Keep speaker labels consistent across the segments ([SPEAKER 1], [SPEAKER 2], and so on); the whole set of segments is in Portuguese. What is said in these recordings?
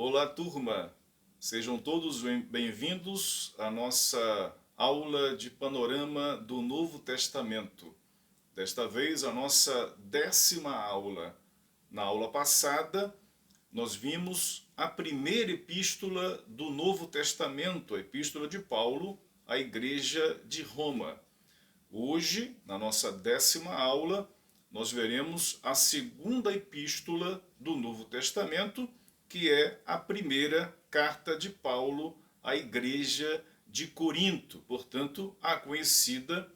[SPEAKER 1] Olá, turma! Sejam todos bem-vindos à nossa aula de panorama do Novo Testamento. Desta vez, a nossa 10ª aula. Na aula passada, nós vimos a primeira epístola do Novo Testamento, a epístola de Paulo à Igreja de Roma. Hoje, na nossa 10ª aula, nós veremos a segunda epístola do Novo Testamento, que é a primeira carta de Paulo à Igreja de Corinto, portanto, a conhecida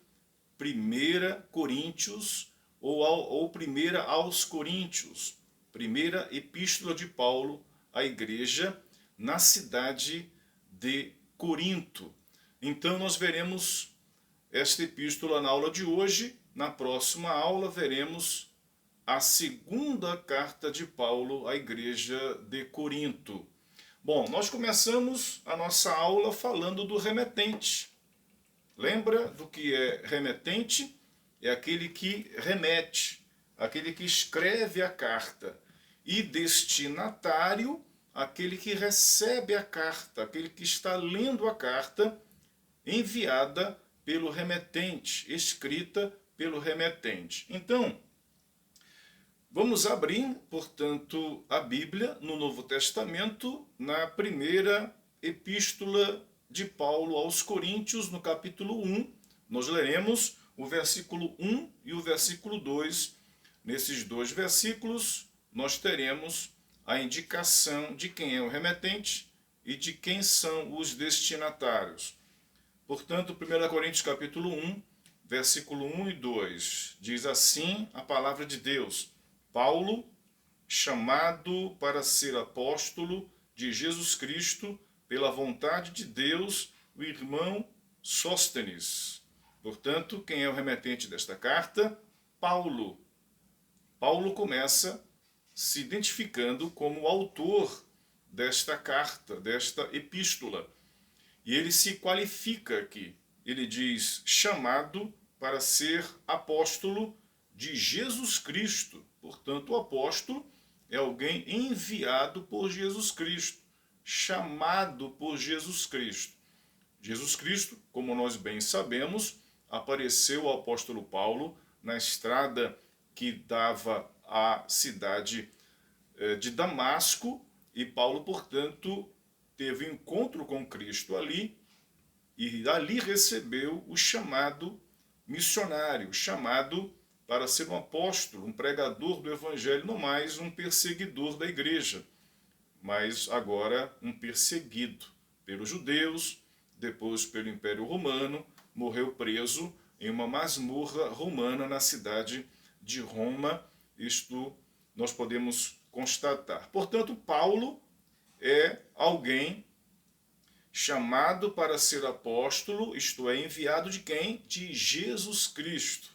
[SPEAKER 1] Primeira Coríntios ou Primeira aos Coríntios, primeira epístola de Paulo à Igreja na cidade de Corinto. Então, nós veremos esta epístola na aula de hoje. Na próxima aula veremos a segunda carta de Paulo à Igreja de Corinto. Bom, nós começamos a nossa aula falando do remetente. Lembra do que é remetente? É aquele que remete, aquele que escreve a carta. E destinatário, aquele que recebe a carta, aquele que está lendo a carta enviada pelo remetente, escrita pelo remetente. Então, vamos abrir, portanto, a Bíblia no Novo Testamento, na primeira epístola de Paulo aos Coríntios, no capítulo 1. Nós leremos o versículo 1 e o versículo 2. Nesses dois versículos, nós teremos a indicação de quem é o remetente e de quem são os destinatários. Portanto, 1 Coríntios capítulo 1, versículo 1 e 2, diz assim a palavra de Deus: Paulo, chamado para ser apóstolo de Jesus Cristo, pela vontade de Deus, o irmão Sóstenes. Portanto, quem é o remetente desta carta? Paulo. Paulo começa se identificando como o autor desta carta, desta epístola. E ele se qualifica aqui. Ele diz, chamado para ser apóstolo de Jesus Cristo. Portanto, o apóstolo é alguém enviado por Jesus Cristo, chamado por Jesus Cristo. Jesus Cristo, como nós bem sabemos, apareceu ao apóstolo Paulo na estrada que dava à cidade de Damasco, e Paulo, portanto, teve encontro com Cristo ali, e ali recebeu o chamado missionário, chamado para ser um apóstolo, um pregador do evangelho, não mais um perseguidor da igreja, mas agora um perseguido pelos judeus, depois pelo Império Romano, morreu preso em uma masmorra romana na cidade de Roma. Isto nós podemos constatar. Portanto, Paulo é alguém chamado para ser apóstolo, isto é, enviado de quem? De Jesus Cristo,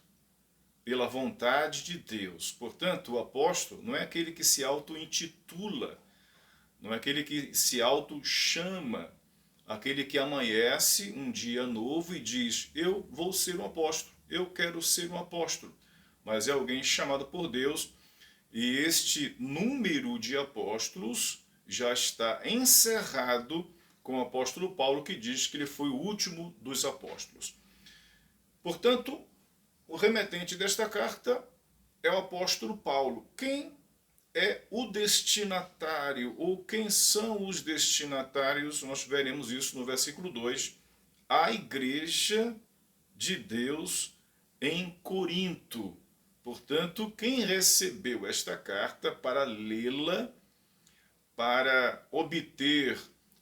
[SPEAKER 1] pela vontade de Deus. Portanto, o apóstolo não é aquele que se auto-intitula, não é aquele que se auto-chama, aquele que amanhece um dia novo e diz, eu vou ser um apóstolo, eu quero ser um apóstolo. Mas é alguém chamado por Deus, e este número de apóstolos já está encerrado com o apóstolo Paulo, que diz que ele foi o último dos apóstolos. Portanto, o remetente desta carta é o apóstolo Paulo. Quem é o destinatário, ou quem são os destinatários? Nós veremos isso no versículo 2. A igreja de Deus em Corinto. Portanto, quem recebeu esta carta para lê-la, para obter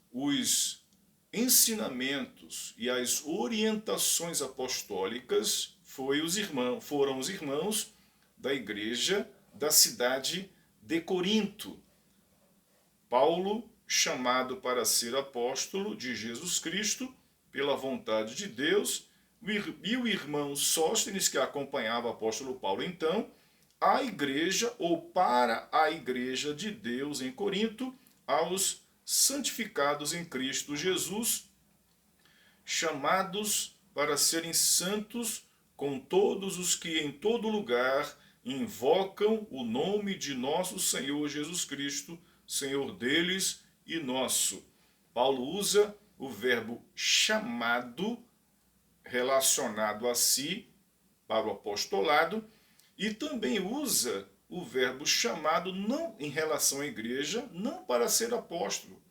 [SPEAKER 1] os ensinamentos e as orientações apostólicas, foram os irmãos da igreja da cidade de Corinto. Paulo, chamado para ser apóstolo de Jesus Cristo, pela vontade de Deus, e o irmão Sóstenes, que acompanhava o apóstolo Paulo, então, a igreja, ou para a igreja de Deus em Corinto, aos santificados em Cristo Jesus, chamados para serem santos com todos os que em todo lugar invocam o nome de nosso Senhor Jesus Cristo, Senhor deles e nosso. Paulo usa o verbo chamado relacionado a si para o apostolado e também usa o verbo chamado não em relação à igreja, não para ser apóstolo,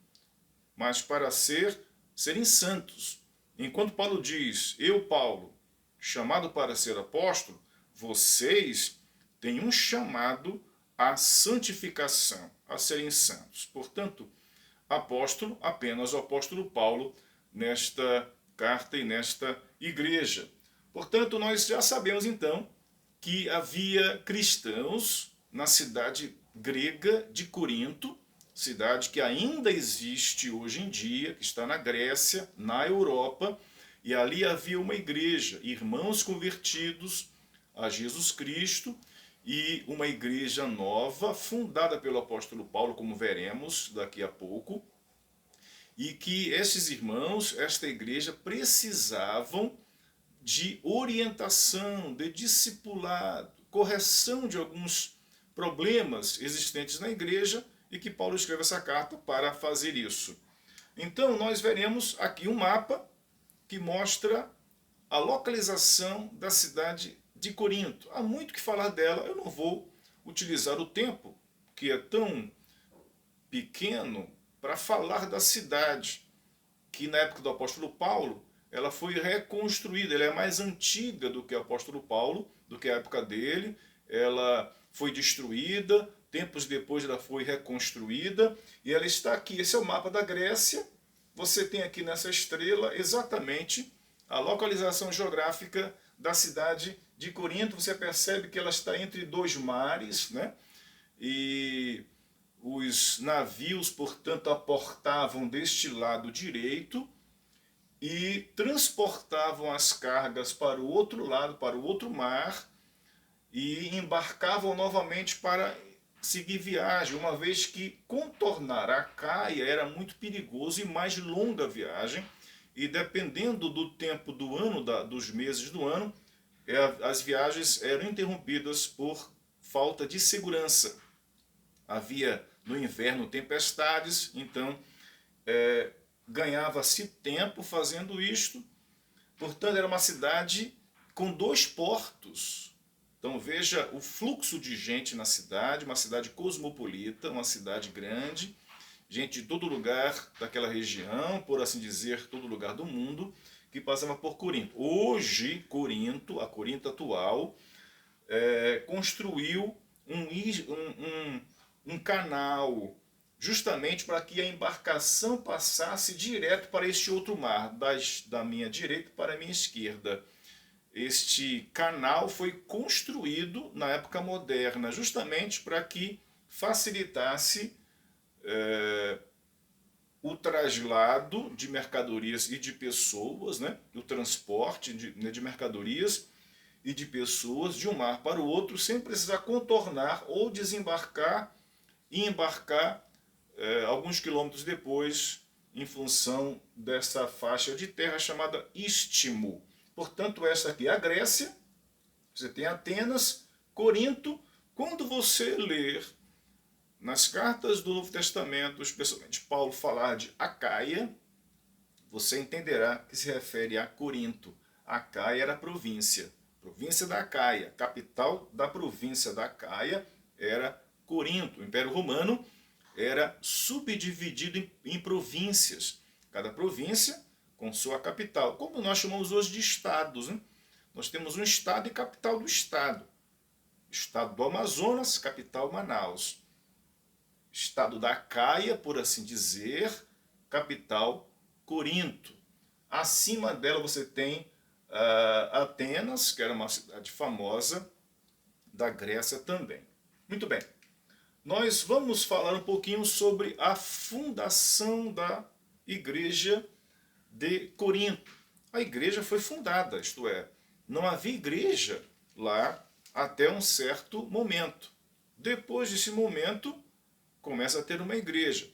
[SPEAKER 1] mas para serem santos. Enquanto Paulo diz, eu, Paulo, chamado para ser apóstolo, vocês têm um chamado à santificação, a serem santos. Portanto, apóstolo, apenas o apóstolo Paulo, nesta carta e nesta igreja. Portanto, nós já sabemos então que havia cristãos na cidade grega de Corinto, cidade que ainda existe hoje em dia, que está na Grécia, na Europa, e ali havia uma igreja, irmãos convertidos a Jesus Cristo, e uma igreja nova, fundada pelo apóstolo Paulo, como veremos daqui a pouco, e que esses irmãos, esta igreja, precisavam de orientação, de discipulado, correção de alguns problemas existentes na igreja, e que Paulo escreve essa carta para fazer isso. Então nós veremos aqui um mapa que mostra a localização da cidade de Corinto. Há muito que falar dela, eu não vou utilizar o tempo, que é tão pequeno, para falar da cidade, que na época do apóstolo Paulo, ela foi reconstruída, ela é mais antiga do que o apóstolo Paulo, do que a época dele, ela foi destruída, tempos depois ela foi reconstruída, e ela está aqui, esse é o mapa da Grécia, você tem aqui nessa estrela exatamente a localização geográfica da cidade de Corinto, você percebe que ela está entre dois mares, né? E os navios, portanto, aportavam deste lado direito e transportavam as cargas para o outro lado, para o outro mar, e embarcavam novamente para seguir viagem, uma vez que contornar a Caia era muito perigoso e mais longa a viagem, e dependendo do tempo do ano, dos meses do ano, as viagens eram interrompidas por falta de segurança. Havia no inverno tempestades, então ganhava-se tempo fazendo isto. Portanto, era uma cidade com 2 portos. Então veja o fluxo de gente na cidade, uma cidade cosmopolita, uma cidade grande, gente de todo lugar daquela região, por assim dizer, todo lugar do mundo, que passava por Corinto. Hoje, Corinto, a Corinto atual, construiu um canal justamente para que a embarcação passasse direto para este outro mar, da minha direita para a minha esquerda. Este canal foi construído na época moderna, justamente para que facilitasse o traslado de mercadorias e de pessoas, né? O transporte de mercadorias e de pessoas de um mar para o outro, sem precisar contornar ou desembarcar e embarcar alguns quilômetros depois, em função dessa faixa de terra chamada istmo. Portanto, esta aqui é a Grécia, você tem Atenas, Corinto. Quando você ler nas cartas do Novo Testamento, especialmente Paulo falar de Acaia, você entenderá que se refere a Corinto. Acaia era a província da Acaia, capital da província da Acaia era Corinto. O Império Romano era subdividido em províncias, cada província com sua capital, como nós chamamos hoje de estados, né? Nós temos um estado e capital do estado. Estado do Amazonas, capital Manaus. Estado da Acaia, por assim dizer, capital Corinto. Acima dela você tem Atenas, que era uma cidade famosa da Grécia também. Muito bem. Nós vamos falar um pouquinho sobre a fundação da igreja de Corinto. A igreja foi fundada, isto é, não havia igreja lá até um certo momento. Depois desse momento, começa a ter uma igreja.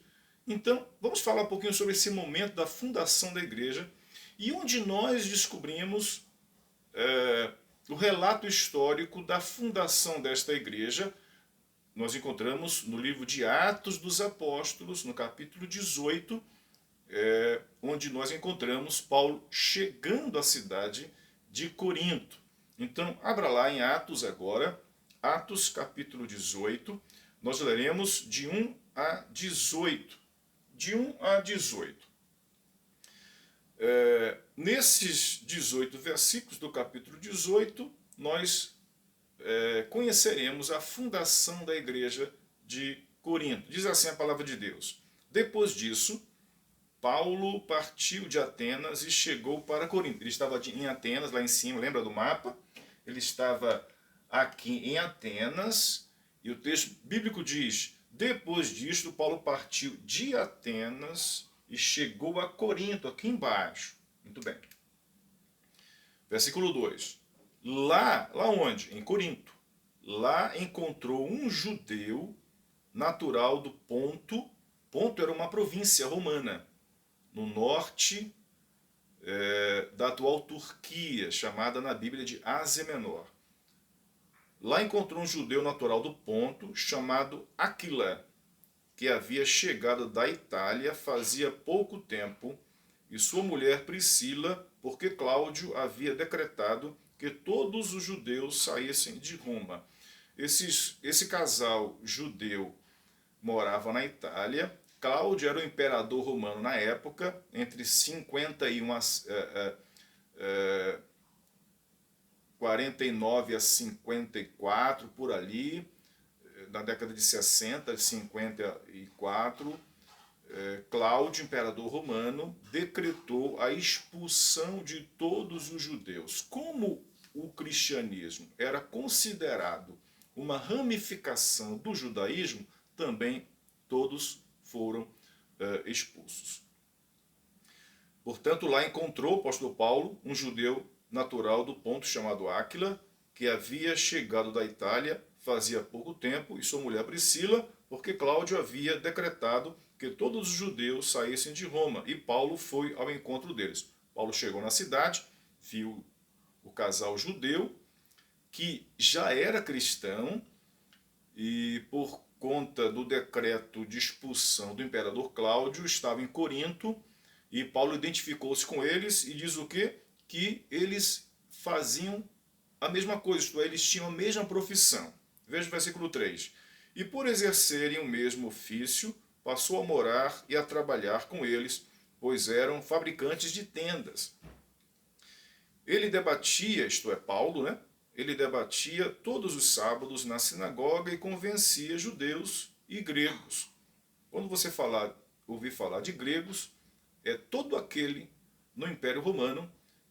[SPEAKER 1] Então, vamos falar um pouquinho sobre esse momento da fundação da igreja e onde nós descobrimos o relato histórico da fundação desta igreja, nós encontramos no livro de Atos dos Apóstolos, no capítulo 18, onde nós encontramos Paulo chegando à cidade de Corinto. Então, abra lá em Atos agora, Atos capítulo 18, nós leremos de 1 a 18. De 1 a 18. Nesses 18 versículos do capítulo 18, nós conheceremos a fundação da igreja de Corinto. Diz assim a palavra de Deus. Depois disso, Paulo partiu de Atenas e chegou para Corinto. Ele estava em Atenas, lá em cima, lembra do mapa? Ele estava aqui em Atenas, e o texto bíblico diz: depois disto, Paulo partiu de Atenas e chegou a Corinto, aqui embaixo. Muito bem. Versículo 2. Lá onde? Em Corinto. Lá encontrou um judeu natural do Ponto. Ponto era uma província romana, no norte da atual Turquia, chamada na Bíblia de Ásia Menor. Lá encontrou um judeu natural do Ponto, chamado Aquila, que havia chegado da Itália fazia pouco tempo, e sua mulher Priscila, porque Cláudio havia decretado que todos os judeus saíssem de Roma. Esse casal judeu morava na Itália. Cláudio era o imperador romano na época, entre 49 a 54, por ali, na década de 60, 54, Cláudio, imperador romano, decretou a expulsão de todos os judeus. Como o cristianismo era considerado uma ramificação do judaísmo, também todos foram expulsos. Portanto, lá encontrou o apóstolo Paulo um judeu natural do Ponto chamado Áquila, que havia chegado da Itália fazia pouco tempo, e sua mulher Priscila, porque Cláudio havia decretado que todos os judeus saíssem de Roma, e Paulo foi ao encontro deles. Paulo chegou na cidade, viu o casal judeu, que já era cristão, e por conta do decreto de expulsão do imperador Cláudio, estava em Corinto, e Paulo identificou-se com eles e diz o quê? Que eles faziam a mesma coisa, isto é, eles tinham a mesma profissão. Veja o versículo 3. E por exercerem o mesmo ofício, passou a morar e a trabalhar com eles, pois eram fabricantes de tendas. Ele debatia, isto é, Paulo, né? Ele debatia todos os sábados na sinagoga e convencia judeus e gregos. Quando você ouvir falar de gregos, é todo aquele no Império Romano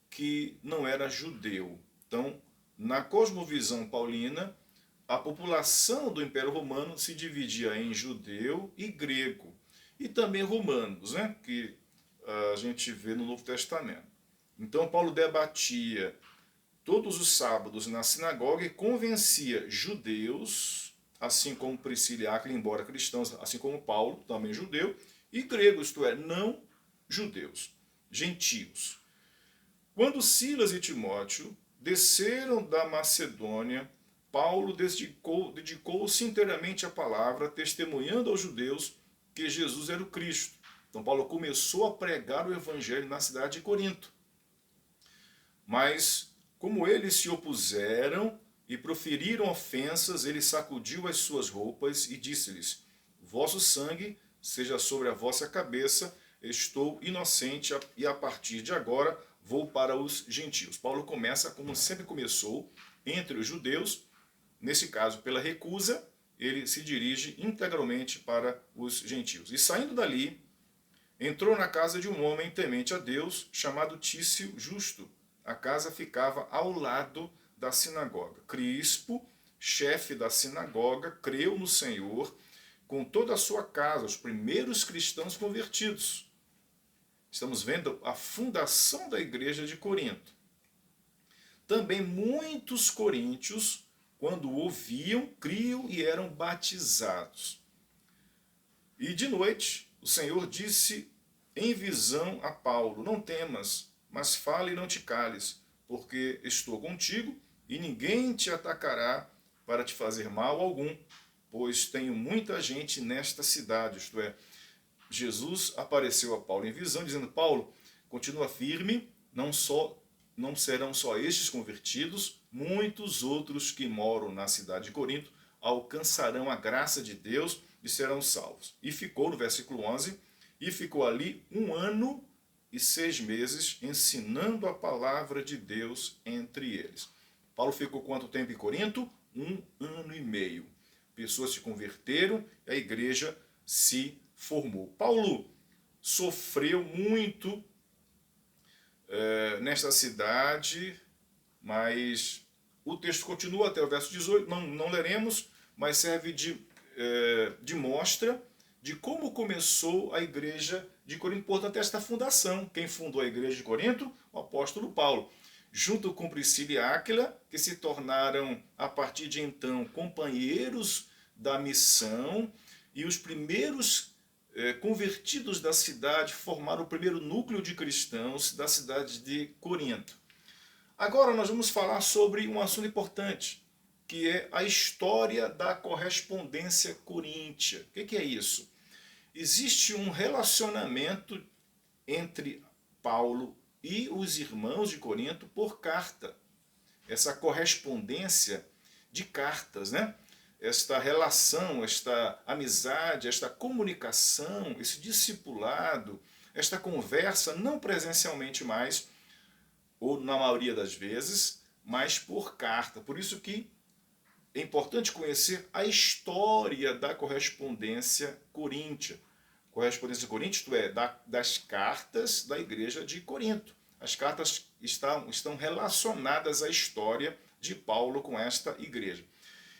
[SPEAKER 1] que não era judeu. Então, na cosmovisão paulina, a população do Império Romano se dividia em judeu e grego. E também romanos, né? Que a gente vê no Novo Testamento. Então, Paulo debatia todos os sábados na sinagoga e convencia judeus, assim como Priscila e Áquila, embora cristãos, assim como Paulo, também judeu, e gregos, isto é, não judeus, gentios. Quando Silas e Timóteo desceram da Macedônia, Paulo dedicou-se inteiramente à palavra, testemunhando aos judeus que Jesus era o Cristo. Então Paulo começou a pregar o evangelho na cidade de Corinto. Mas, como eles se opuseram e proferiram ofensas, ele sacudiu as suas roupas e disse-lhes: vosso sangue seja sobre a vossa cabeça, estou inocente e a partir de agora vou para os gentios. Paulo começa como sempre começou, entre os judeus, nesse caso pela recusa, ele se dirige integralmente para os gentios. E saindo dali, entrou na casa de um homem temente a Deus, chamado Tício Justo. A casa ficava ao lado da sinagoga. Crispo, chefe da sinagoga, creu no Senhor com toda a sua casa, os primeiros cristãos convertidos. Estamos vendo a fundação da igreja de Corinto. Também muitos coríntios, quando ouviam, criam e eram batizados. E de noite, o Senhor disse em visão a Paulo: não temas, mas fale e não te cales, porque estou contigo e ninguém te atacará para te fazer mal algum, pois tenho muita gente nesta cidade. Isto é, Jesus apareceu a Paulo em visão, dizendo: Paulo, continua firme, não serão só estes convertidos, muitos outros que moram na cidade de Corinto alcançarão a graça de Deus e serão salvos. E ficou, no versículo 11, e ficou ali 1 ano e 6 meses ensinando a palavra de Deus entre eles. Paulo ficou quanto tempo em Corinto? 1 ano e meio. Pessoas se converteram e a igreja se formou. Paulo sofreu muito nesta cidade, mas o texto continua até o verso 18, não leremos, mas serve de mostra de como começou a igreja de Corinto. Portanto, esta fundação, quem fundou a igreja de Corinto? O apóstolo Paulo, junto com Priscila e Áquila, que se tornaram, a partir de então, companheiros da missão, e os primeiros convertidos da cidade formaram o primeiro núcleo de cristãos da cidade de Corinto. Agora nós vamos falar sobre um assunto importante, que é a história da correspondência coríntia. O que é isso? Existe um relacionamento entre Paulo e os irmãos de Corinto por carta. Essa correspondência de cartas, né? Esta relação, esta amizade, esta comunicação, esse discipulado, esta conversa, não presencialmente mais, ou na maioria das vezes, mas por carta. Por isso que é importante conhecer a história da correspondência coríntia. Correspondência coríntia, isto é, das cartas da igreja de Corinto. As cartas estão relacionadas à história de Paulo com esta igreja.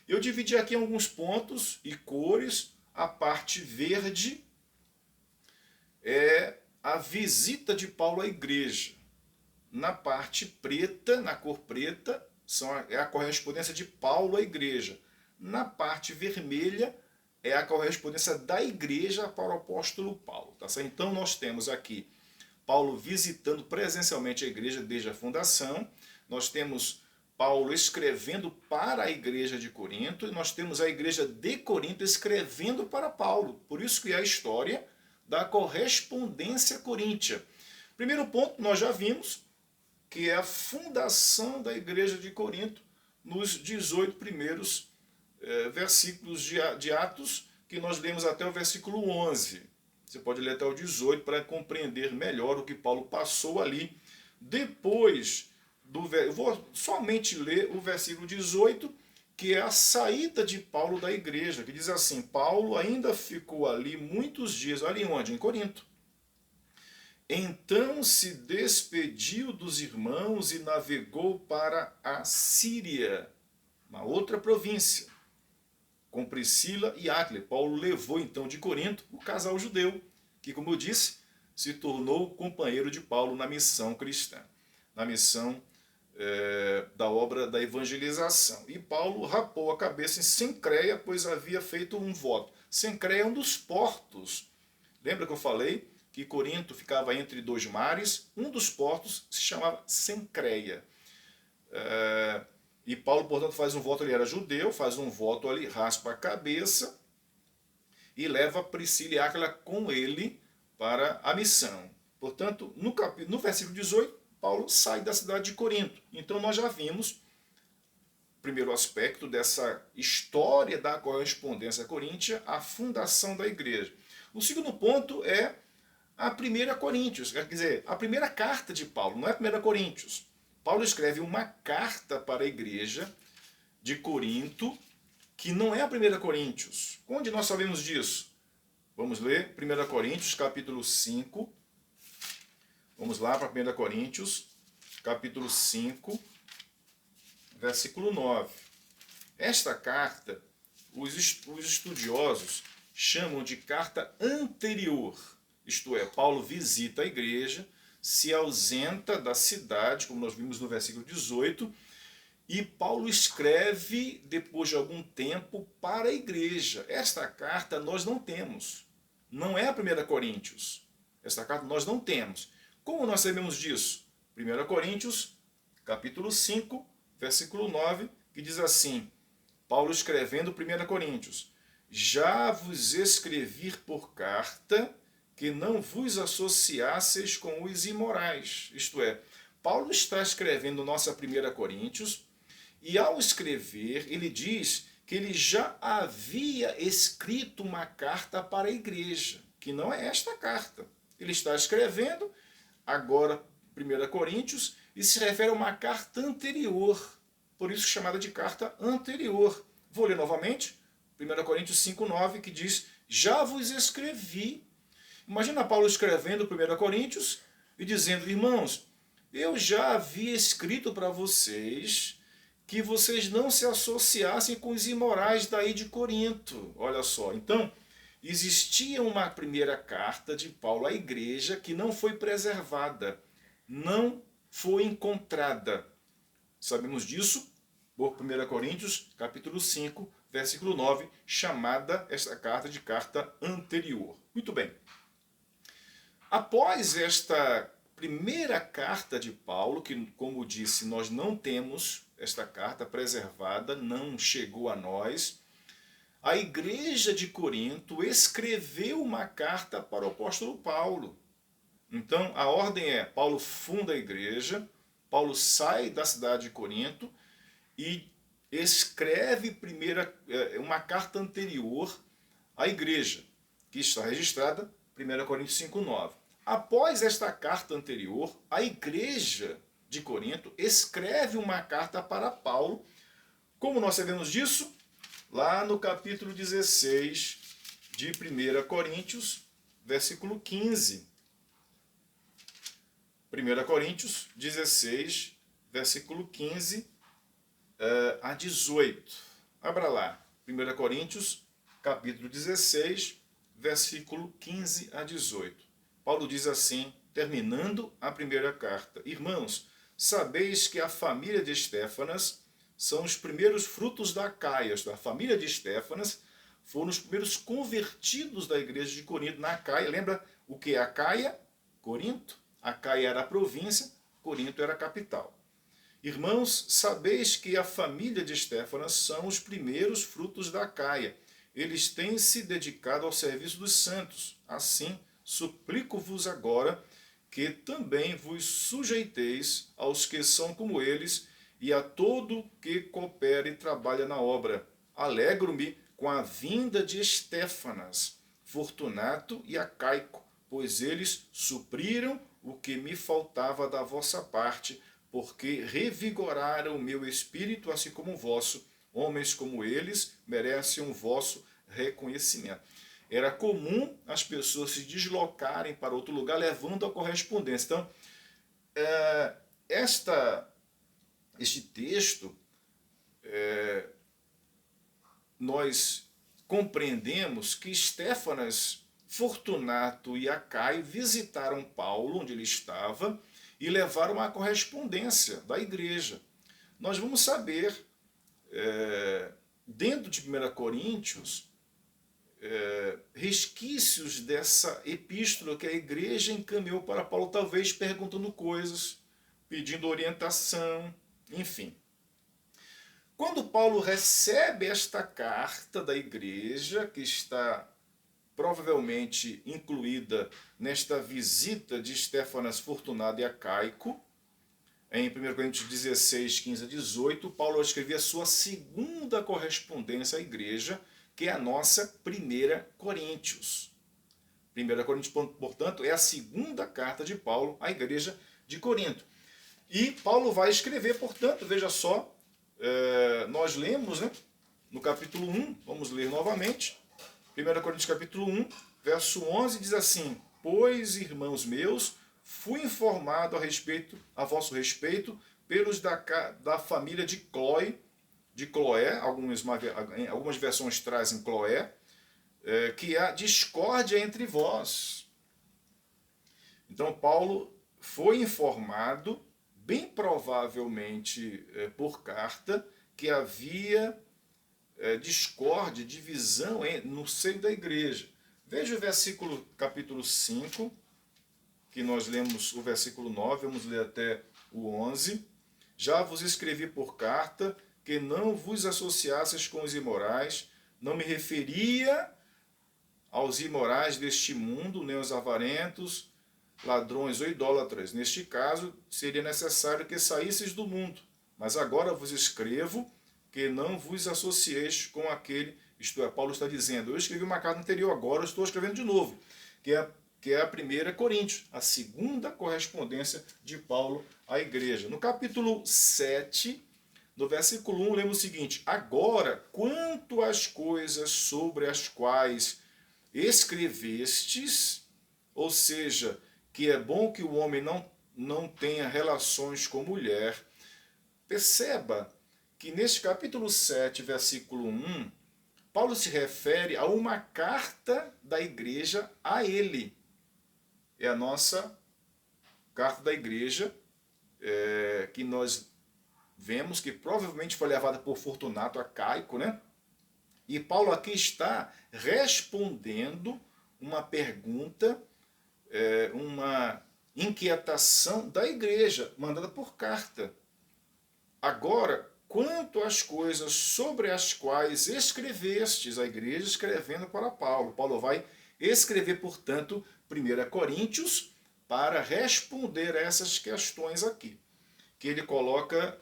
[SPEAKER 1] Eu dividi aqui alguns pontos e cores. A parte verde é a visita de Paulo à igreja. Na parte preta, na cor preta, é a correspondência de Paulo à igreja. Na parte vermelha é a correspondência da igreja para o apóstolo Paulo. Tá certo? Então nós temos aqui Paulo visitando presencialmente a igreja desde a fundação. Nós temos Paulo escrevendo para a igreja de Corinto, e nós temos a igreja de Corinto escrevendo para Paulo. Por isso que é a história da correspondência coríntia. Primeiro ponto, nós já vimos, que é a fundação da igreja de Corinto, nos 18 primeiros versículos de Atos, que nós lemos até o versículo 11. Você pode ler até o 18 para compreender melhor o que Paulo passou ali. Depois eu vou somente ler o versículo 18, que é a saída de Paulo da igreja, que diz assim: Paulo ainda ficou ali muitos dias, ali onde? Em Corinto. Então se despediu dos irmãos e navegou para a Síria, uma outra província, com Priscila e Áquila. Paulo levou então de Corinto o casal judeu, que, como eu disse, se tornou companheiro de Paulo na missão cristã, na missão da obra da evangelização. E Paulo rapou a cabeça em Cencreia, pois havia feito um voto. Cencreia é um dos portos. Lembra que eu falei que Corinto ficava entre dois mares? Um dos portos se chamava Cencreia. E Paulo, portanto, faz um voto, ele era judeu, faz um voto ali, raspa a cabeça e leva Priscila e Áquila com ele para a missão. Portanto, no versículo 18, Paulo sai da cidade de Corinto. Então nós já vimos o primeiro aspecto dessa história da correspondência coríntia, a fundação da igreja. O segundo ponto é a 1 Coríntios, quer dizer, a primeira carta de Paulo, não é a 1 Coríntios. Paulo escreve uma carta para a igreja de Corinto, que não é a 1 Coríntios. Onde nós sabemos disso? Vamos ler 1 Coríntios, capítulo 5. Vamos lá para 1 Coríntios, capítulo 5, versículo 9. Esta carta, os estudiosos chamam de carta anterior. Isto é, Paulo visita a igreja, se ausenta da cidade, como nós vimos no versículo 18, e Paulo escreve, depois de algum tempo, para a igreja. Esta carta nós não temos. Não é a 1 Coríntios. Esta carta nós não temos. Como nós sabemos disso? 1 Coríntios, capítulo 5, versículo 9, que diz assim, Paulo escrevendo 1 Coríntios: já vos escrevi por carta que não vos associasseis com os imorais. Isto é, Paulo está escrevendo nossa 1 Coríntios, e ao escrever, ele diz que ele já havia escrito uma carta para a igreja, que não é esta carta. Ele está escrevendo agora 1 Coríntios e se refere a uma carta anterior, por isso chamada de carta anterior. Vou ler novamente, 1 Coríntios 5,9, que diz, já vos escrevi. Imagina Paulo escrevendo 1 Coríntios e dizendo, irmãos, eu já havia escrito para vocês que vocês não se associassem com os imorais daí de Corinto. Olha só, então, existia uma primeira carta de Paulo à igreja que não foi preservada, não foi encontrada. Sabemos disso por 1 Coríntios, capítulo 5, versículo 9, chamada esta carta de carta anterior. Muito bem. Após esta primeira carta de Paulo, que, como disse, nós não temos esta carta preservada, não chegou a nós, a igreja de Corinto escreveu uma carta para o apóstolo Paulo. Então, a ordem é, Paulo funda a igreja, Paulo sai da cidade de Corinto e escreve uma carta anterior à igreja, que está registrada, 1 Coríntios 5,9. Após esta carta anterior, a igreja de Corinto escreve uma carta para Paulo. Como nós sabemos disso? Lá no capítulo 16 de 1 Coríntios, versículo 15. 1 Coríntios 16, versículo 15 a 18. Abra lá. 1 Coríntios, capítulo 16, versículo 15 a 18. Paulo diz assim, terminando a primeira carta. Irmãos, sabeis que a família de Estéfanas são os primeiros frutos da Acaia. A família de Estéfanas foram os primeiros convertidos da igreja de Corinto na Acaia. Lembra o que é Acaia? Corinto. Acaia era a província, Corinto era a capital. Irmãos, sabeis que a família de Estéfanas são os primeiros frutos da Acaia. Eles têm se dedicado ao serviço dos santos. Assim, suplico-vos agora que também vos sujeiteis aos que são como eles e a todo que coopera e trabalha na obra. Alegro-me com a vinda de Estéfanas, Fortunato e Acaico, pois eles supriram o que me faltava da vossa parte, porque revigoraram o meu espírito, assim como o vosso. Homens como eles merecem o vosso reconhecimento. Era comum as pessoas se deslocarem para outro lugar levando a correspondência. Então, este texto, nós compreendemos que Estéfanas, Fortunato e Acaio visitaram Paulo, onde ele estava, e levaram a correspondência da igreja. Nós vamos saber, dentro de 1 Coríntios, resquícios dessa epístola que a igreja encaminhou para Paulo, talvez perguntando coisas, pedindo orientação, enfim. Quando Paulo recebe esta carta da igreja, que está provavelmente incluída nesta visita de Estéfanas, Fortunato e Acaico, em 1 Coríntios 16, 15 a 18, Paulo escrevia a sua segunda correspondência à igreja, que é a nossa 1 Coríntios. 1 Coríntios, portanto, é a segunda carta de Paulo à igreja de Corinto. E Paulo vai escrever, portanto, veja só, nós lemos, né, no capítulo 1, vamos ler novamente, 1 Coríntios capítulo 1, verso 11, diz assim, pois, irmãos meus, fui informado a vosso respeito, pelos da família de Cloé, algumas versões trazem Cloé, que há discórdia entre vós. Então Paulo foi informado, bem provavelmente por carta, que havia discórdia, divisão no seio da igreja. Veja o versículo, capítulo 5, que nós lemos o versículo 9, vamos ler até o 11. Já vos escrevi por carta que não vos associasseis com os imorais, não me referia aos imorais deste mundo, nem aos avarentos, ladrões ou idólatras. Neste caso, seria necessário que saísseis do mundo. Mas agora vos escrevo que não vos associeis com aquele, isto é, Paulo está dizendo, eu escrevi uma carta anterior, agora eu estou escrevendo de novo, que é a 1 Coríntios, a segunda correspondência de Paulo à igreja. No capítulo 7, no versículo 1, lemos o seguinte: agora, quanto às coisas sobre as quais escrevestes, ou seja, que é bom que o homem não tenha relações com mulher, perceba que neste capítulo 7, versículo 1, Paulo se refere a uma carta da igreja a ele. É a nossa carta da igreja, que nós vemos que provavelmente foi levada por Fortunato a Caico, né? E Paulo aqui está respondendo uma pergunta, uma inquietação da igreja, mandada por carta. Agora, quanto às coisas sobre as quais escrevestes, a igreja escrevendo para Paulo. Paulo vai escrever, portanto, 1 Coríntios para responder a essas questões aqui, que ele coloca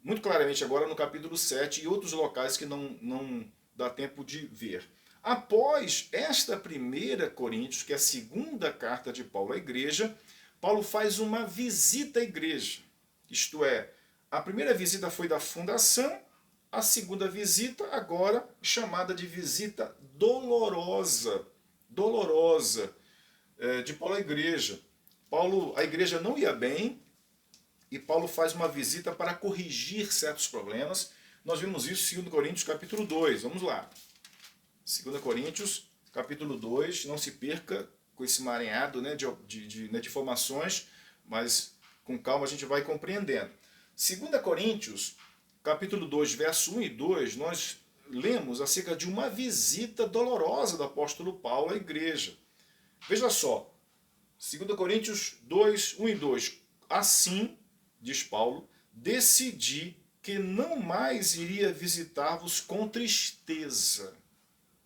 [SPEAKER 1] muito claramente agora no capítulo 7 e outros locais que não dá tempo de ver. Após esta 1 Coríntios, que é a segunda carta de Paulo à igreja, Paulo faz uma visita à igreja. Isto é, a primeira visita foi da fundação, a segunda visita agora chamada de visita dolorosa, de Paulo à igreja. A igreja não ia bem, e Paulo faz uma visita para corrigir certos problemas. Nós vimos isso em 2 Coríntios capítulo 2. Vamos lá. 2 Coríntios capítulo 2. Não se perca com esse emaranhado, né, de informações, mas com calma a gente vai compreendendo. 2 Coríntios capítulo 2, verso 1 e 2, nós lemos acerca de uma visita dolorosa do apóstolo Paulo à igreja. Veja só, 2 Coríntios 2, 1 e 2. Assim, diz Paulo, decidi que não mais iria visitar-vos com tristeza.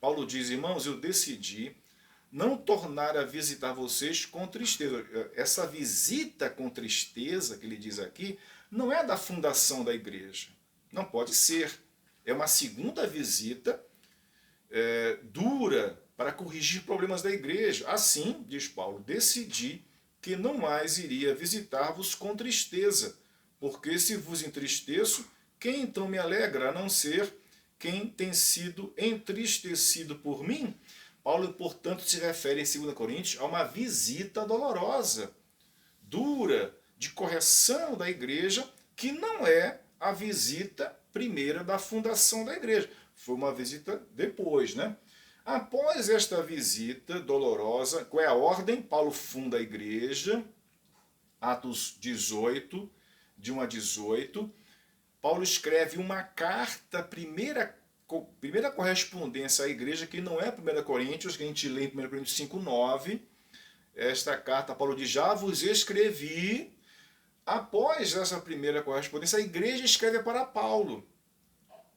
[SPEAKER 1] Paulo diz, irmãos, eu decidi não tornar a visitar vocês com tristeza. Essa visita com tristeza, que ele diz aqui, não é da fundação da igreja. Não pode ser. É uma segunda visita dura para corrigir problemas da igreja. Assim, diz Paulo, decidi que não mais iria visitar-vos com tristeza, porque se vos entristeço, quem então me alegra, a não ser quem tem sido entristecido por mim? Paulo, portanto, se refere em 2 Coríntios a uma visita dolorosa, dura, de correção da igreja, que não é a visita primeira da fundação da igreja. Foi uma visita depois, né? Após esta visita dolorosa, qual é a ordem? Paulo funda a igreja, Atos 18, de 1 a 18. Paulo escreve uma carta, primeira correspondência à igreja, que não é 1 Coríntios, que a gente lê em 1 Coríntios 5, 9. Esta carta, Paulo diz, já vos escrevi. Após essa primeira correspondência, a igreja escreve para Paulo.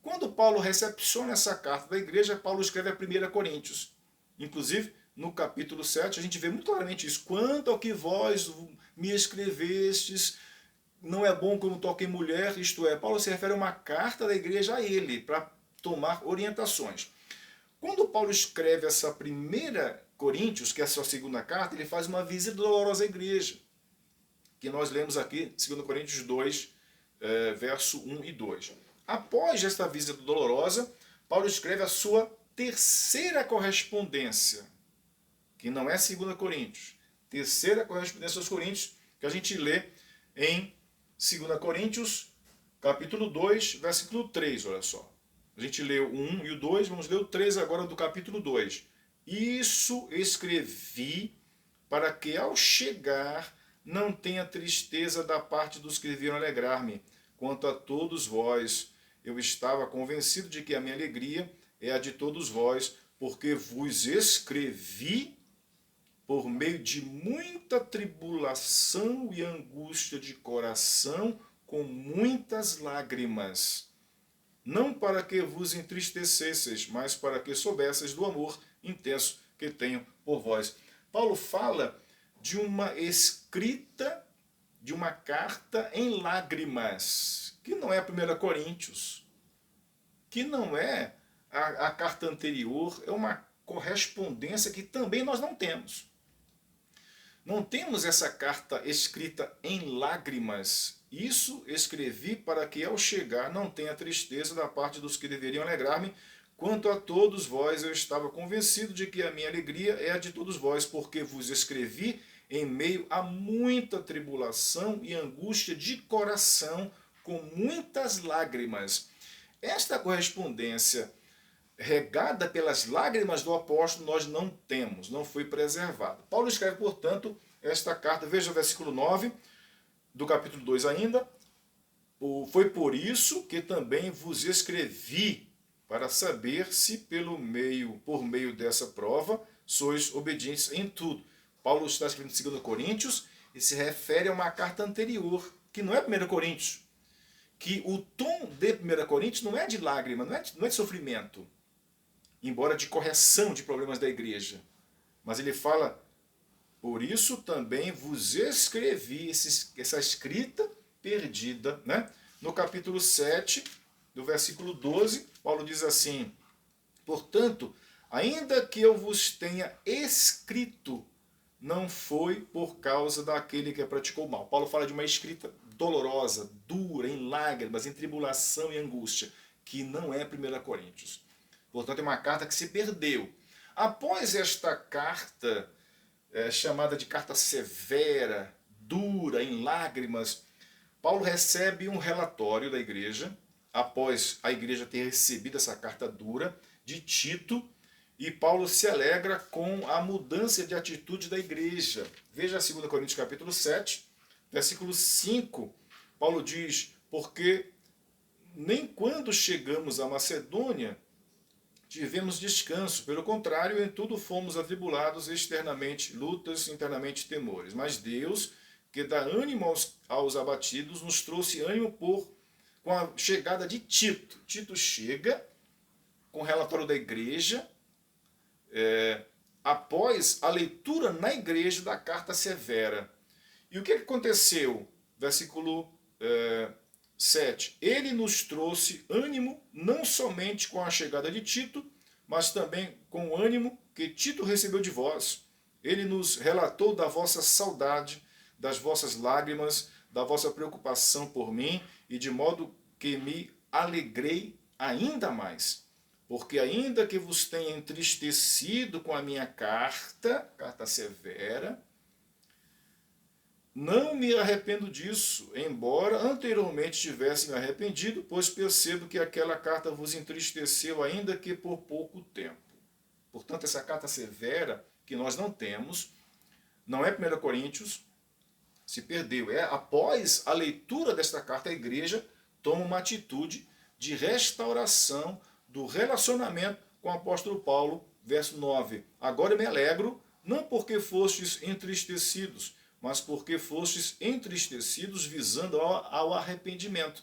[SPEAKER 1] Quando Paulo recepciona essa carta da igreja, Paulo escreve a 1 Coríntios. Inclusive, no capítulo 7, a gente vê muito claramente isso. Quanto ao que vós me escrevestes, não é bom como toque em mulher, isto é, Paulo se refere a uma carta da igreja a ele, para tomar orientações. Quando Paulo escreve essa 1 Coríntios, que é a sua segunda carta, ele faz uma visita dolorosa à igreja, que nós lemos aqui, 2 Coríntios 2, verso 1 e 2. Após esta visita dolorosa, Paulo escreve a sua terceira correspondência, que não é 2 Coríntios. Terceira correspondência aos Coríntios, que a gente lê em 2 Coríntios, capítulo 2, versículo 3, olha só. A gente leu o 1 e o 2, vamos ler o 3 agora do capítulo 2. Isso escrevi para que ao chegar não tenha tristeza da parte dos que deviam alegrar-me. Quanto a todos vós, eu estava convencido de que a minha alegria é a de todos vós, porque vos escrevi por meio de muita tribulação e angústia de coração, com muitas lágrimas. não para que vos entristecesseis, mas para que soubesseis do amor intenso que tenho por vós. Paulo fala de uma escrita, de uma carta em lágrimas, que não é a 1 Coríntios, que não é a carta anterior, é uma correspondência que também nós não temos. Não temos essa carta escrita em lágrimas. Isso escrevi para que ao chegar não tenha tristeza da parte dos que deveriam alegrar-me. Quanto a todos vós, eu estava convencido de que a minha alegria é a de todos vós, porque vos escrevi em meio a muita tribulação e angústia de coração, com muitas lágrimas. Esta correspondência regada pelas lágrimas do apóstolo, nós não temos, não foi preservada. Paulo escreve, portanto, esta carta, veja o versículo 9 do capítulo 2 ainda. Foi por isso que também vos escrevi, para saber se por meio dessa prova sois obedientes em tudo. Paulo está escrevendo em 2 Coríntios e se refere a uma carta anterior, que não é 1 Coríntios. Que o tom de 1 Coríntios não é de lágrima, não é de sofrimento, embora de correção de problemas da igreja. Mas ele fala, por isso também vos escrevi, essa escrita perdida. Né? No capítulo 7, do versículo 12, Paulo diz assim, portanto, ainda que eu vos tenha escrito, não foi por causa daquele que praticou o mal. Paulo fala de uma escrita dolorosa, dura, em lágrimas, em tribulação e angústia, que não é 1 Coríntios. Portanto, é uma carta que se perdeu. Após esta carta, chamada de carta severa, dura, em lágrimas, Paulo recebe um relatório da igreja, após a igreja ter recebido essa carta dura, de Tito, e Paulo se alegra com a mudança de atitude da igreja. Veja 2 Coríntios capítulo 7, versículo 5, Paulo diz, porque nem quando chegamos à Macedônia tivemos descanso, pelo contrário, em tudo fomos atribulados externamente, lutas, internamente temores. Mas Deus, que dá ânimo aos abatidos, nos trouxe ânimo com a chegada de Tito. Tito chega com o relatório da igreja, após a leitura na igreja da carta severa. E o que aconteceu? Versículo 7. Ele nos trouxe ânimo, não somente com a chegada de Tito, mas também com o ânimo que Tito recebeu de vós. Ele nos relatou da vossa saudade, das vossas lágrimas, da vossa preocupação por mim, e de modo que me alegrei ainda mais. Porque ainda que vos tenha entristecido com a minha carta severa, não me arrependo disso, embora anteriormente tivesse me arrependido, pois percebo que aquela carta vos entristeceu, ainda que por pouco tempo. Portanto, essa carta severa, que nós não temos, não é 1 Coríntios, se perdeu. Após a leitura desta carta, a igreja toma uma atitude de restauração do relacionamento com o apóstolo Paulo, verso 9. Agora eu me alegro, não porque fostes entristecidos, mas porque fostes entristecidos visando ao arrependimento.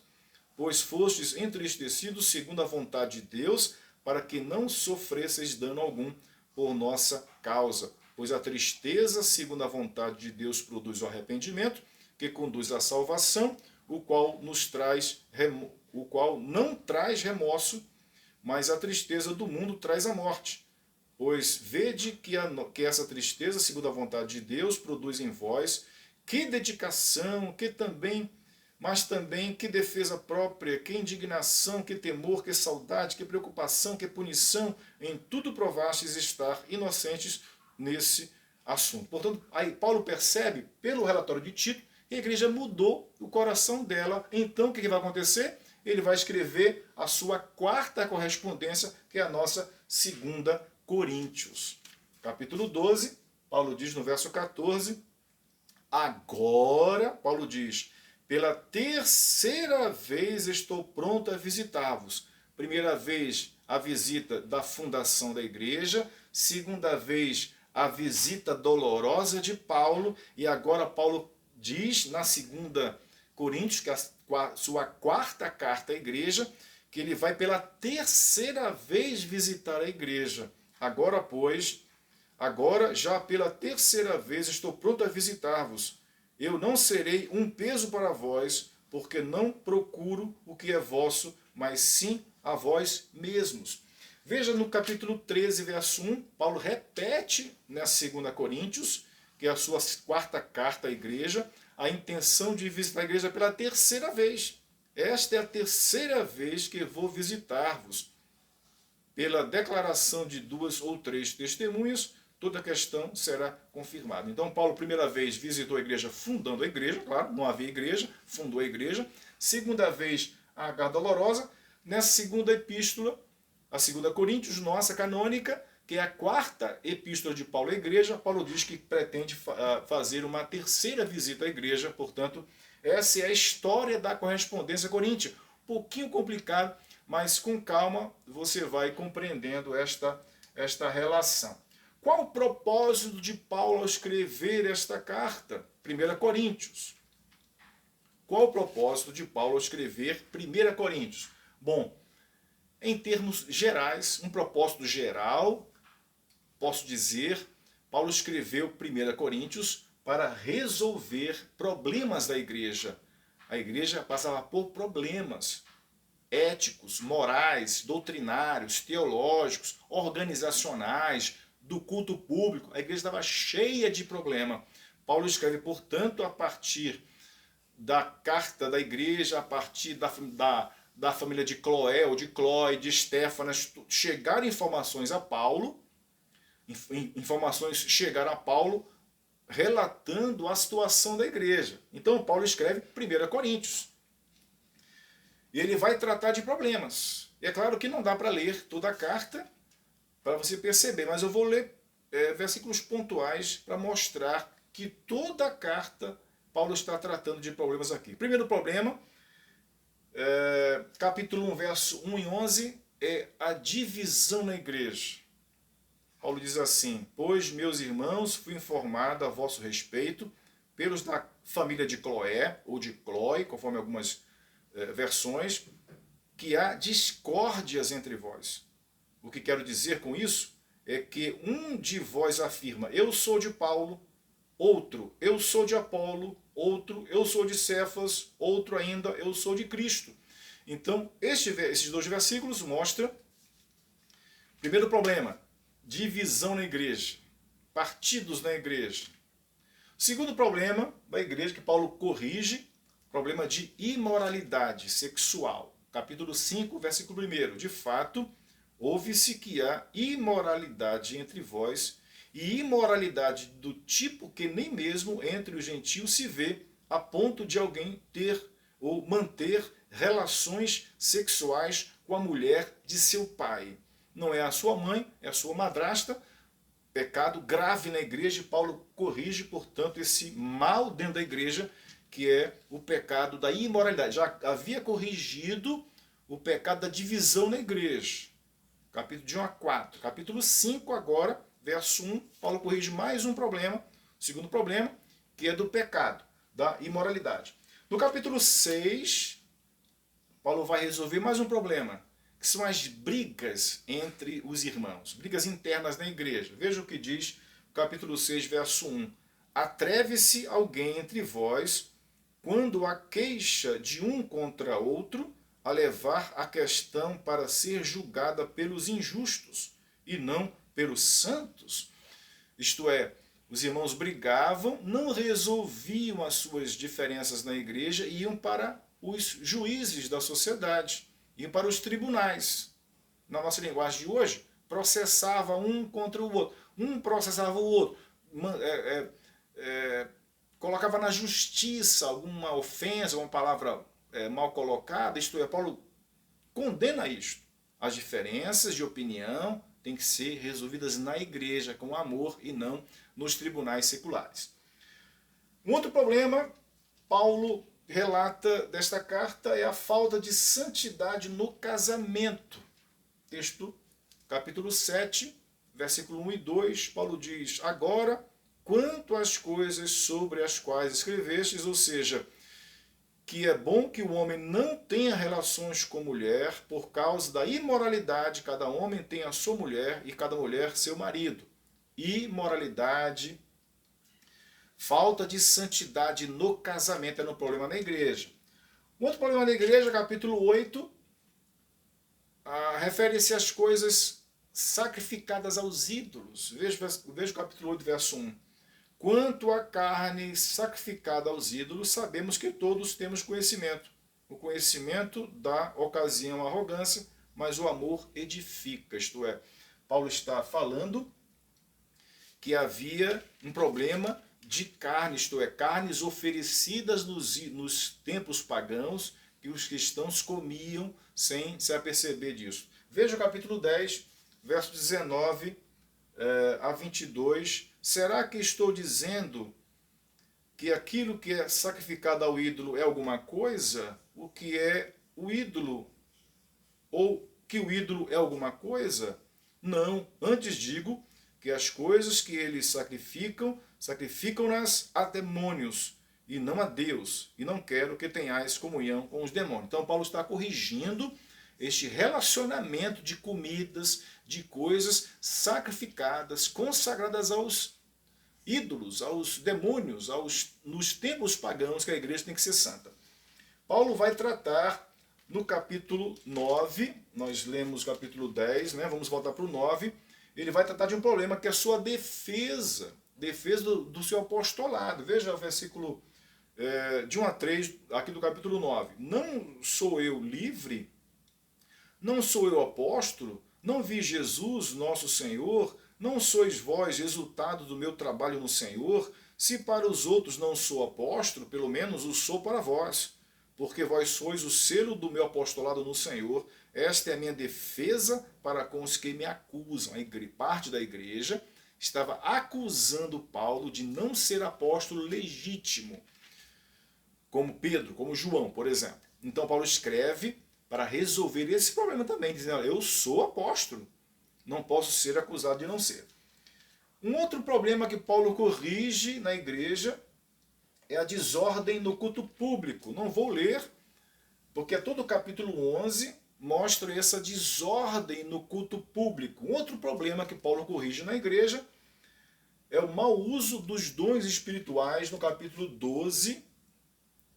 [SPEAKER 1] Pois fostes entristecidos segundo a vontade de Deus, para que não sofresseis dano algum por nossa causa. Pois a tristeza, segundo a vontade de Deus, produz o arrependimento, que conduz à salvação, o qual não traz remorso, mas a tristeza do mundo traz a morte. Pois vede que essa tristeza, segundo a vontade de Deus, produz em vós que dedicação, mas também que defesa própria, que indignação, que temor, que saudade, que preocupação, que punição. Em tudo provastes estar inocentes nesse assunto. Portanto, aí Paulo percebe, pelo relatório de Tito, que a igreja mudou o coração dela. Então, o que vai acontecer? Ele vai escrever a sua quarta correspondência, que é a nossa 2 Coríntios. Capítulo 12, Paulo diz no verso 14, agora, Paulo diz, pela terceira vez estou pronto a visitar-vos. Primeira vez, a visita da fundação da igreja. Segunda vez, a visita dolorosa de Paulo. E agora Paulo diz, na 2 Coríntios, que é a sua quarta carta à igreja, que ele vai pela terceira vez visitar a igreja. Agora, pois, agora já pela terceira vez estou pronto a visitar-vos. Eu não serei um peso para vós, porque não procuro o que é vosso, mas sim a vós mesmos. Veja no capítulo 13, verso 1, Paulo repete na 2 Coríntios, que é a sua quarta carta à igreja, a intenção de visitar a igreja pela terceira vez. Esta é a terceira vez que vou visitar-vos. Pela declaração de 2 ou 3 testemunhas, toda a questão será confirmada. Então, Paulo, primeira vez, visitou a igreja, fundando a igreja, claro, não havia igreja, fundou a igreja. Segunda vez, a Carta Dolorosa. Nessa segunda epístola, a 2 Coríntios, nossa canônica, que é a quarta epístola de Paulo à igreja, Paulo diz que pretende fazer uma terceira visita à igreja, portanto, essa é a história da correspondência coríntia. Um pouquinho complicado, mas com calma você vai compreendendo esta relação. Qual o propósito de Paulo ao escrever esta carta? 1 Coríntios. Qual o propósito de Paulo ao escrever 1 Coríntios? Bom, em termos gerais, um propósito geral, posso dizer, Paulo escreveu 1 Coríntios para resolver problemas da igreja. A igreja passava por problemas éticos, morais, doutrinários, teológicos, organizacionais, do culto público. A igreja estava cheia de problema. Paulo escreve, portanto, a partir da carta da igreja, a partir da família de Cloé, ou de Clói, de Estéfanas, chegaram informações a Paulo, informações chegaram a Paulo relatando a situação da igreja. Então, Paulo escreve 1 Coríntios. E ele vai tratar de problemas. E é claro que não dá para ler toda a carta para você perceber, mas eu vou ler versículos pontuais para mostrar que toda a carta Paulo está tratando de problemas aqui. Primeiro problema, capítulo 1, verso 1 e 11, é a divisão na igreja. Paulo diz assim: pois, meus irmãos, fui informado a vosso respeito pelos da família de Cloé, ou de Clói, conforme algumas versões, que há discórdias entre vós. O que quero dizer com isso é que um de vós afirma, eu sou de Paulo, outro, eu sou de Apolo, outro, eu sou de Cefas, outro ainda, eu sou de Cristo. Então, esses dois versículos mostram, primeiro problema, divisão na igreja, partidos na igreja. Segundo problema da igreja que Paulo corrige, problema de imoralidade sexual. Capítulo 5, versículo 1. De fato, ouve-se que há imoralidade entre vós, e imoralidade do tipo que nem mesmo entre os gentios se vê, a ponto de alguém ter ou manter relações sexuais com a mulher de seu pai. Não é a sua mãe, é a sua madrasta. Pecado grave na igreja, e Paulo corrige, portanto, esse mal dentro da igreja, que é o pecado da imoralidade. Já havia corrigido o pecado da divisão na igreja. Capítulo de 1 a 4. Capítulo 5 agora, verso 1, Paulo corrige mais um problema, o segundo problema, que é do pecado, da imoralidade. No capítulo 6, Paulo vai resolver mais um problema, que são as brigas entre os irmãos, brigas internas na igreja. Veja o que diz o capítulo 6, verso 1. Atreve-se alguém entre vós, quando há queixa de um contra outro, a levar a questão para ser julgada pelos injustos e não pelos santos. Isto é, os irmãos brigavam, não resolviam as suas diferenças na igreja e iam para os juízes da sociedade, iam para os tribunais. Na nossa linguagem de hoje, processava um contra o outro. Um processava o outro. Colocava na justiça alguma ofensa, uma palavra mal colocada, isto é, Paulo condena isto. As diferenças de opinião têm que ser resolvidas na igreja, com amor, e não nos tribunais seculares. Um outro problema, Paulo relata desta carta, é a falta de santidade no casamento. Texto, capítulo 7, versículo 1 e 2, Paulo diz, agora, quanto às coisas sobre as quais escrevestes, ou seja, que é bom que o homem não tenha relações com mulher, por causa da imoralidade, cada homem tem a sua mulher e cada mulher seu marido. Imoralidade, falta de santidade no casamento é um problema na igreja. Um outro problema na igreja, capítulo 8, refere-se às coisas sacrificadas aos ídolos. Veja o capítulo 8, verso 1. Quanto à carne sacrificada aos ídolos, sabemos que todos temos conhecimento. O conhecimento dá ocasião à arrogância, mas o amor edifica. Isto é, Paulo está falando que havia um problema de carne, isto é, carnes oferecidas nos tempos pagãos, que os cristãos comiam sem se aperceber disso. Veja o capítulo 10, verso 19 a 22. Será que estou dizendo que aquilo que é sacrificado ao ídolo é alguma coisa? O que é o ídolo? Ou que o ídolo é alguma coisa? Não, antes digo que as coisas que eles sacrificam-nas a demônios e não a Deus, e não quero que tenhais comunhão com os demônios. Então Paulo está corrigindo este relacionamento de comidas, de coisas sacrificadas, consagradas aos ídolos, aos demônios, nos tempos pagãos que a igreja tem que ser santa. Paulo vai tratar no capítulo 9, nós lemos o capítulo 10, né? Vamos voltar para o 9, ele vai tratar de um problema que é a sua defesa do seu apostolado. Veja o versículo de 1 a 3, aqui do capítulo 9. Não sou eu livre? Não sou eu apóstolo? Não vi Jesus, nosso Senhor? Não sois vós resultado do meu trabalho no Senhor? Se para os outros não sou apóstolo, pelo menos o sou para vós, porque vós sois o selo do meu apostolado no Senhor. Esta é a minha defesa para com os que me acusam. Parte da igreja estava acusando Paulo de não ser apóstolo legítimo, como Pedro, como João, por exemplo. Então Paulo escreve para resolver esse problema também, dizendo: eu sou apóstolo, não posso ser acusado de não ser. Um outro problema que Paulo corrige na igreja é a desordem no culto público. Não vou ler, porque todo o capítulo 11 mostra essa desordem no culto público. Um outro problema que Paulo corrige na igreja é o mau uso dos dons espirituais. No capítulo 12,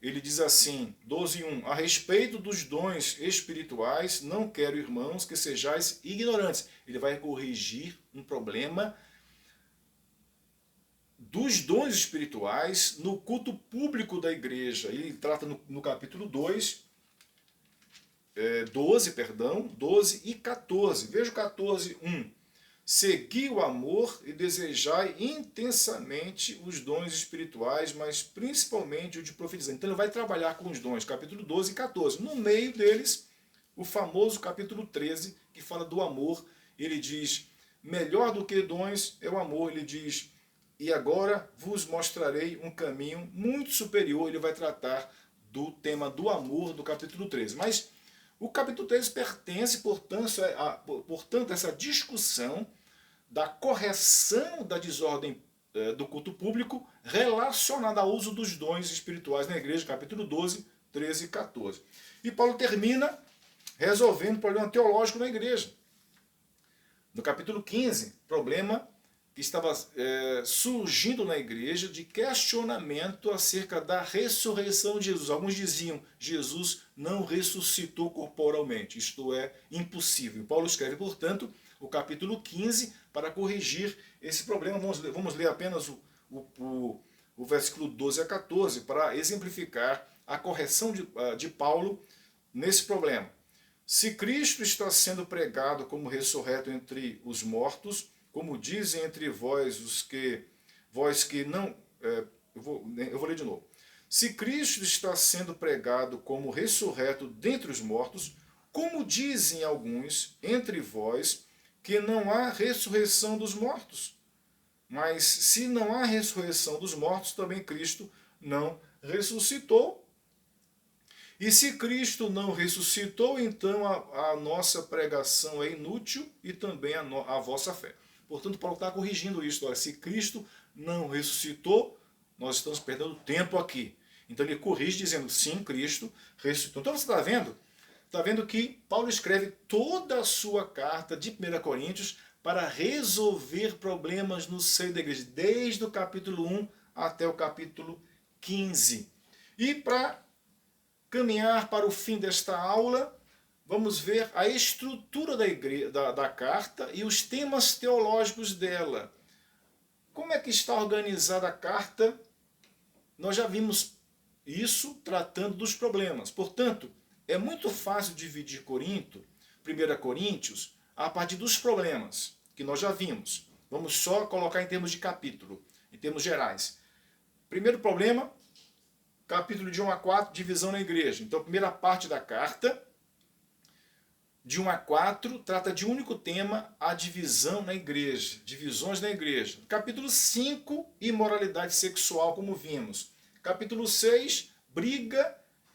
[SPEAKER 1] ele diz assim, 12:1, a respeito dos dons espirituais, não quero, irmãos, que sejais ignorantes. Ele vai corrigir um problema dos dons espirituais no culto público da igreja. Ele trata no capítulo 12 e 14. Veja o 14:1. Segui o amor e desejai intensamente os dons espirituais, mas principalmente o de profetizar. Então ele vai trabalhar com os dons, capítulo 12 e 14. No meio deles, o famoso capítulo 13, que fala do amor. Ele diz, melhor do que dons é o amor. Ele diz, e agora vos mostrarei um caminho muito superior. Ele vai tratar do tema do amor do capítulo 13. Mas o capítulo 13 pertence, portanto, a essa discussão da correção da desordem do culto público relacionada ao uso dos dons espirituais na igreja, capítulo 12, 13 e 14. E Paulo termina resolvendo o problema teológico na igreja. No capítulo 15, problema que estava surgindo na igreja de questionamento acerca da ressurreição de Jesus. Alguns diziam, Jesus não ressuscitou corporalmente, isto é impossível. Paulo escreve, portanto, o capítulo 15 para corrigir esse problema. Vamos ler apenas o versículo 12 a 14 para exemplificar a correção de Paulo nesse problema. Se Cristo está sendo pregado como ressurreto entre os mortos, como dizem entre vós que não... eu vou ler de novo. Se Cristo está sendo pregado como ressurreto dentre os mortos, como dizem alguns entre vós que não há ressurreição dos mortos. Mas se não há ressurreição dos mortos, também Cristo não ressuscitou. E se Cristo não ressuscitou, então a nossa pregação é inútil e também a vossa fé. Portanto, Paulo está corrigindo isso. Olha, se Cristo não ressuscitou, nós estamos perdendo tempo aqui. Então ele corrige dizendo, sim, Cristo ressuscitou. Então você está vendo? Está vendo que Paulo escreve toda a sua carta de 1 Coríntios para resolver problemas no seio da igreja, desde o capítulo 1 até o capítulo 15. E para caminhar para o fim desta aula, vamos ver a estrutura da carta e os temas teológicos dela. Como é que está organizada a carta? Nós já vimos isso tratando dos problemas. Portanto, é muito fácil dividir 1 Coríntios, a partir dos problemas, que nós já vimos. Vamos só colocar em termos de capítulo, em termos gerais. Primeiro problema, capítulo de 1 a 4, divisão na igreja. Então, a primeira parte da carta, de 1 a 4, trata de um único tema, a divisão na igreja, divisões na igreja. Capítulo 5, imoralidade sexual, como vimos. Capítulo 6,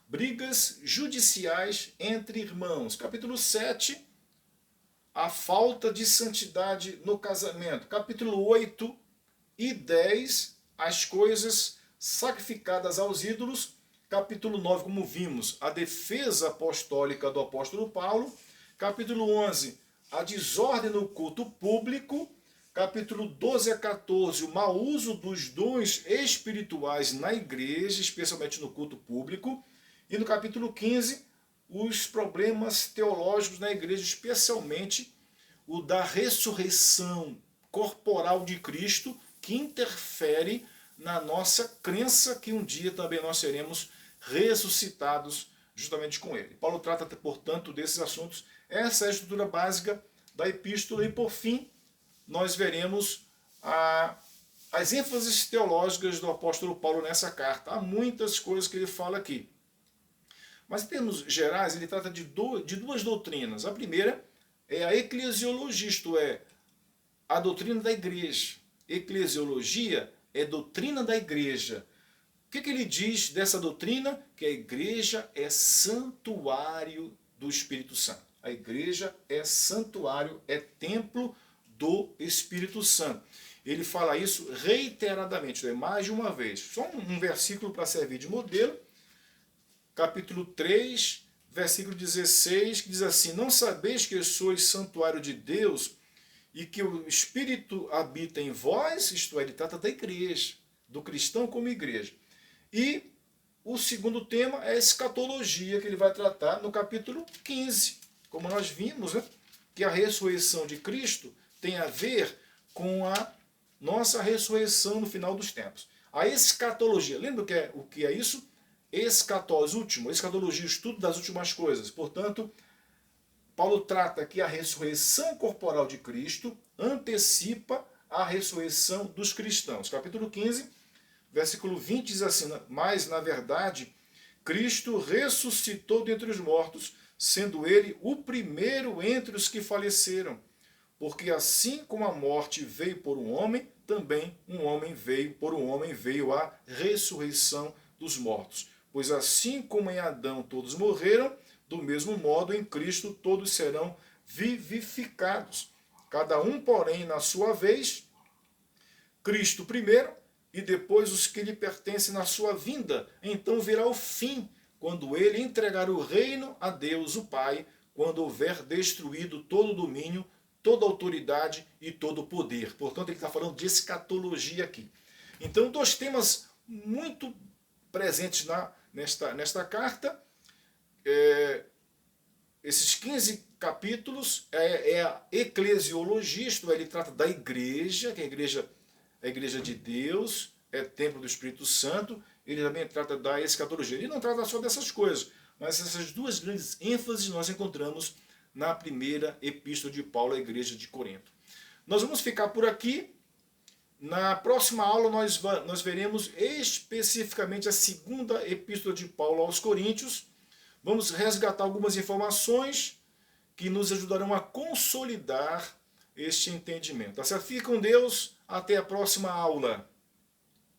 [SPEAKER 1] brigas judiciais entre irmãos. Capítulo 7, a falta de santidade no casamento. Capítulo 8 e 10, as coisas sacrificadas aos ídolos. Capítulo 9, como vimos, a defesa apostólica do apóstolo Paulo. Capítulo 11, a desordem no culto público. Capítulo 12 a 14, o mau uso dos dons espirituais na igreja, especialmente no culto público. E no capítulo 15, os problemas teológicos na igreja, especialmente o da ressurreição corporal de Cristo, que interfere na nossa crença que um dia também nós seremos ressuscitados justamente com ele. Paulo trata, portanto, desses assuntos. Essa é a estrutura básica da epístola e, por fim, nós veremos as ênfases teológicas do apóstolo Paulo nessa carta. Há muitas coisas que ele fala aqui. Mas, em termos gerais, ele trata de duas doutrinas. A primeira é a eclesiologia, isto é, a doutrina da igreja. Eclesiologia é doutrina da igreja. O que ele diz dessa doutrina? Que a igreja é santuário do Espírito Santo. A igreja é santuário, é templo do Espírito Santo. Ele fala isso reiteradamente, mais de uma vez. Só um versículo para servir de modelo. Capítulo 3, versículo 16, que diz assim: não sabeis que sois santuário de Deus e que o Espírito habita em vós? Isto é, ele trata da igreja, do cristão como igreja. E o segundo tema é a escatologia, que ele vai tratar no capítulo 15. Como nós vimos, né, que a ressurreição de Cristo tem a ver com a nossa ressurreição no final dos tempos. A escatologia, lembra o que é isso? Escatologia, estudo das últimas coisas. Portanto, Paulo trata que a ressurreição corporal de Cristo antecipa a ressurreição dos cristãos. Capítulo 15, versículo 20 diz assim: mas, na verdade, Cristo ressuscitou dentre os mortos, sendo ele o primeiro entre os que faleceram. Porque assim como a morte veio por um homem, também por um homem veio a ressurreição dos mortos. Pois assim como em Adão todos morreram, do mesmo modo em Cristo todos serão vivificados. Cada um, porém, na sua vez, Cristo primeiro, e depois os que lhe pertencem na sua vinda. Então virá o fim, quando ele entregar o reino a Deus, o Pai, quando houver destruído todo o domínio, toda a autoridade e todo o poder. Portanto, ele está falando de escatologia aqui. Então, dois temas muito presentes nesta carta. Esses 15 capítulos é a eclesiologia, isto é, ele trata da igreja, que é a igreja de Deus, é templo do Espírito Santo. Ele também trata da escatologia. Ele não trata só dessas coisas, mas essas duas grandes ênfases nós encontramos na primeira epístola de Paulo à igreja de Corinto. Nós vamos ficar por aqui. Na próxima aula nós veremos especificamente a segunda epístola de Paulo aos Coríntios. Vamos resgatar algumas informações que nos ajudarão a consolidar este entendimento. Tá certo? Fique com Deus. Até a próxima aula.